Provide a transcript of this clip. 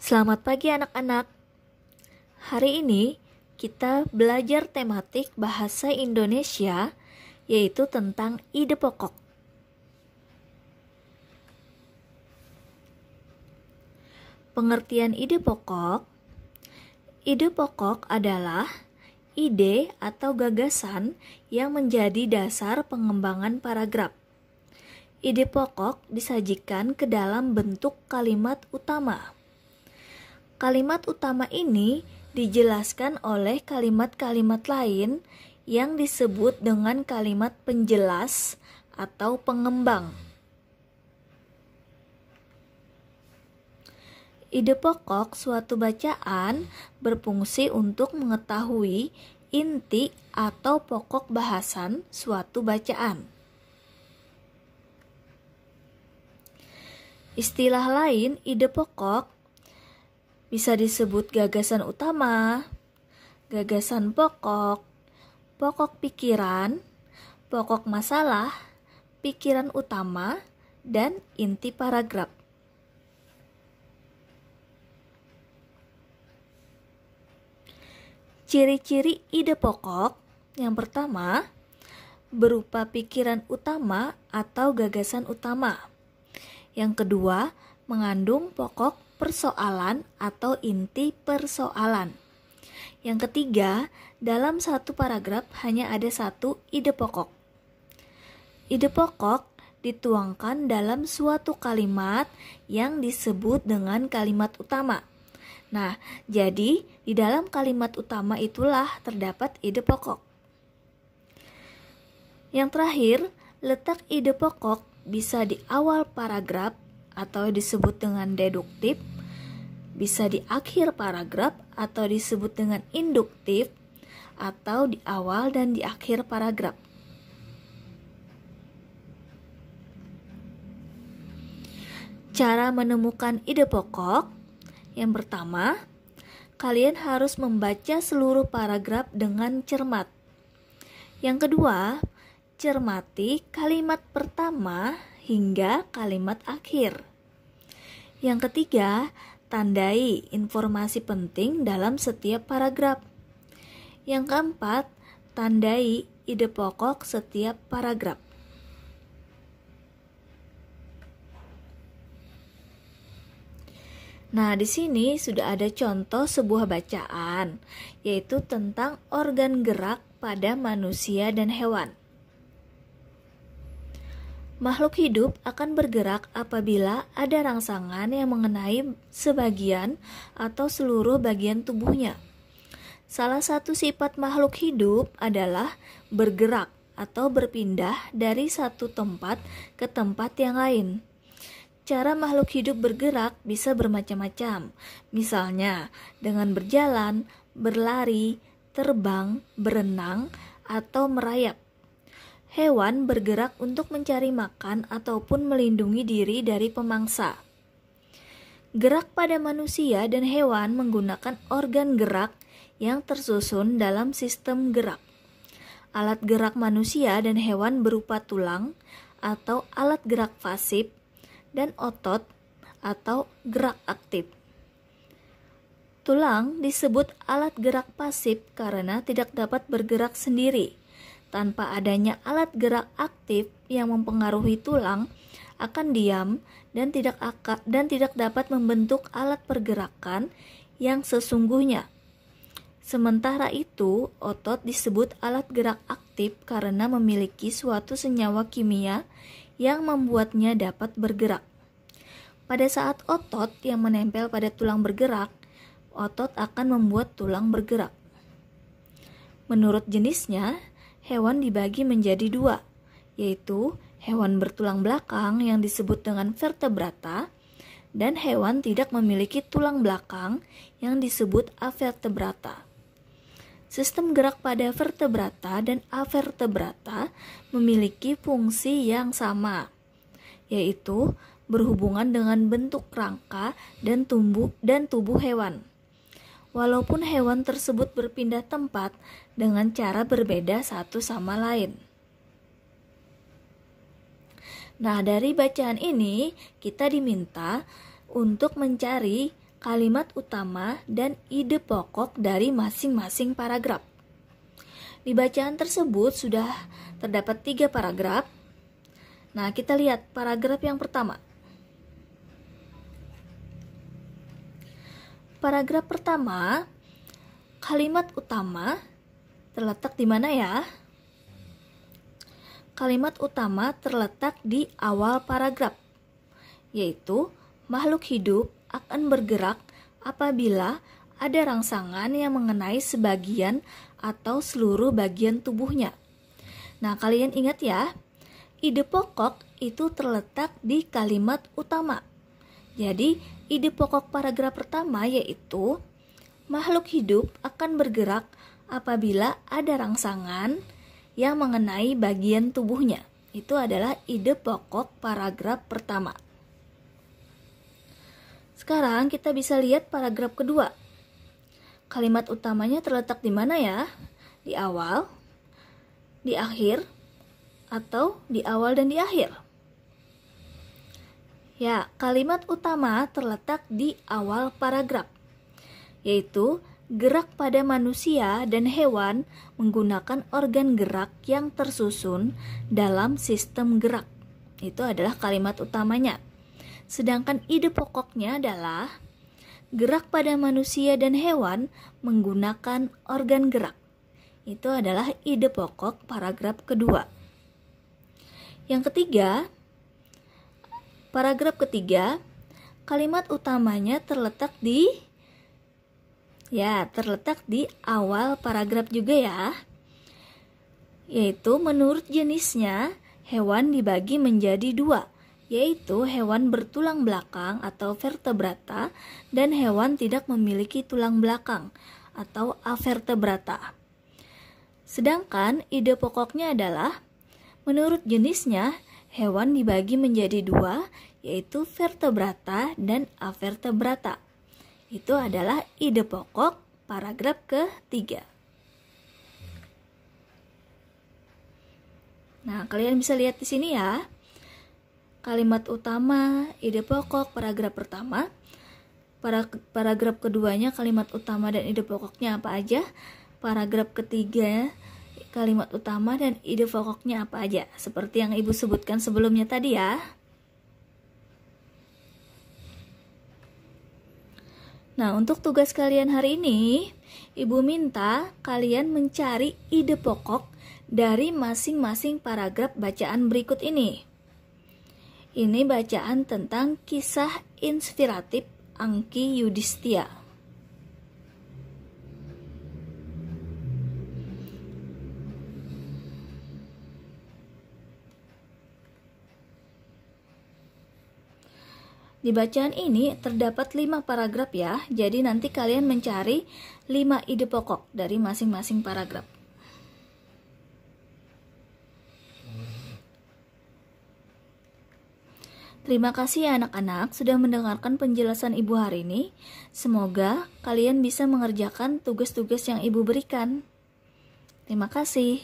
Selamat pagi anak-anak. Hari ini kita belajar tematik bahasa Indonesia, yaitu tentang ide pokok. Pengertian ide pokok. Ide pokok adalah ide atau gagasan yang menjadi dasar pengembangan paragraf. Ide pokok disajikan ke dalam bentuk kalimat utama. Kalimat utama ini dijelaskan oleh kalimat-kalimat lain yang disebut dengan kalimat penjelas atau pengembang. Ide pokok suatu bacaan berfungsi untuk mengetahui inti atau pokok bahasan suatu bacaan. Istilah lain ide pokok bisa disebut gagasan utama, gagasan pokok, pokok pikiran, pokok masalah, pikiran utama, dan inti paragraf. Ciri-ciri ide pokok yang pertama, berupa pikiran utama atau gagasan utama. Yang kedua, mengandung pokok persoalan atau inti persoalan. Yang ketiga, dalam satu paragraf hanya ada satu ide pokok. Ide pokok dituangkan dalam suatu kalimat yang disebut dengan kalimat utama. Nah, jadi di dalam kalimat utama itulah terdapat ide pokok. Yang terakhir, letak ide pokok bisa di awal paragraf atau disebut dengan deduktif, bisa di akhir paragraf atau disebut dengan induktif, atau di awal dan di akhir paragraf. Cara menemukan ide pokok. Yang pertama, kalian harus membaca seluruh paragraf dengan cermat. Yang kedua, cermati kalimat pertama hingga kalimat akhir. Yang ketiga, tandai informasi penting dalam setiap paragraf. Yang keempat, tandai ide pokok setiap paragraf. Nah, di sini sudah ada contoh sebuah bacaan, yaitu tentang organ gerak pada manusia dan hewan. Makhluk hidup akan bergerak apabila ada rangsangan yang mengenai sebagian atau seluruh bagian tubuhnya. Salah satu sifat makhluk hidup adalah bergerak atau berpindah dari satu tempat ke tempat yang lain. Cara makhluk hidup bergerak bisa bermacam-macam, misalnya dengan berjalan, berlari, terbang, berenang, atau merayap. Hewan bergerak untuk mencari makan ataupun melindungi diri dari pemangsa. Gerak pada manusia dan hewan menggunakan organ gerak yang tersusun dalam sistem gerak. Alat gerak manusia dan hewan berupa tulang atau alat gerak pasif dan otot atau gerak aktif. Tulang disebut alat gerak pasif karena tidak dapat bergerak sendiri. Tanpa adanya alat gerak aktif yang mempengaruhi tulang akan diam dan tidak dapat membentuk alat pergerakan yang sesungguhnya. Sementara itu, otot disebut alat gerak aktif karena memiliki suatu senyawa kimia yang membuatnya dapat bergerak. Pada saat otot yang menempel pada tulang bergerak, otot akan membuat tulang bergerak. Menurut jenisnya, hewan dibagi menjadi dua, yaitu hewan bertulang belakang yang disebut dengan vertebrata dan hewan tidak memiliki tulang belakang yang disebut avertebrata. Sistem gerak pada vertebrata dan avertebrata memiliki fungsi yang sama, yaitu berhubungan dengan bentuk rangka dan tubuh hewan. Walaupun hewan tersebut berpindah tempat dengan cara berbeda satu sama lain. Nah, dari bacaan ini kita diminta untuk mencari kalimat utama dan ide pokok dari masing-masing paragraf. Di bacaan tersebut sudah terdapat 3 paragraf. Nah, kita lihat paragraf yang pertama. Paragraf pertama, kalimat utama terletak di mana ya? Kalimat utama terletak di awal paragraf, yaitu makhluk hidup akan bergerak apabila ada rangsangan yang mengenai sebagian atau seluruh bagian tubuhnya. Nah, kalian ingat ya, ide pokok itu terletak di kalimat utama. Jadi, ide pokok paragraf pertama yaitu makhluk hidup akan bergerak apabila ada rangsangan yang mengenai bagian tubuhnya. Itu adalah ide pokok paragraf pertama. Sekarang kita bisa lihat paragraf kedua. Kalimat utamanya terletak di mana ya? Di awal, di akhir, atau di awal dan di akhir? Ya, kalimat utama terletak di awal paragraf, yaitu gerak pada manusia dan hewan menggunakan organ gerak yang tersusun dalam sistem gerak. Itu adalah kalimat utamanya. Sedangkan ide pokoknya adalah gerak pada manusia dan hewan menggunakan organ gerak. Itu adalah ide pokok paragraf kedua. Yang ketiga, paragraf ketiga, kalimat utamanya terletak di awal paragraf juga ya. Yaitu menurut jenisnya, hewan dibagi menjadi 2, yaitu hewan bertulang belakang atau vertebrata dan hewan tidak memiliki tulang belakang atau avertebrata. Sedangkan ide pokoknya adalah menurut jenisnya, hewan dibagi menjadi 2, yaitu vertebrata dan avertebrata. Itu adalah ide pokok paragraf ketiga. Nah, kalian bisa lihat di sini ya. Kalimat utama, ide pokok paragraf pertama. Paragraf keduanya kalimat utama dan ide pokoknya apa aja. Paragraf ketiga, kalimat utama dan ide pokoknya apa aja. Seperti yang Ibu sebutkan sebelumnya tadi ya. Nah, untuk tugas kalian hari ini, Ibu minta kalian mencari ide pokok dari masing-masing paragraf bacaan berikut ini. Ini bacaan tentang kisah inspiratif Angki Yudhisthira. Di bacaan ini terdapat 5 paragraf ya, jadi nanti kalian mencari 5 ide pokok dari masing-masing paragraf. Terima kasih ya anak-anak sudah mendengarkan penjelasan Ibu hari ini. Semoga kalian bisa mengerjakan tugas-tugas yang Ibu berikan. Terima kasih.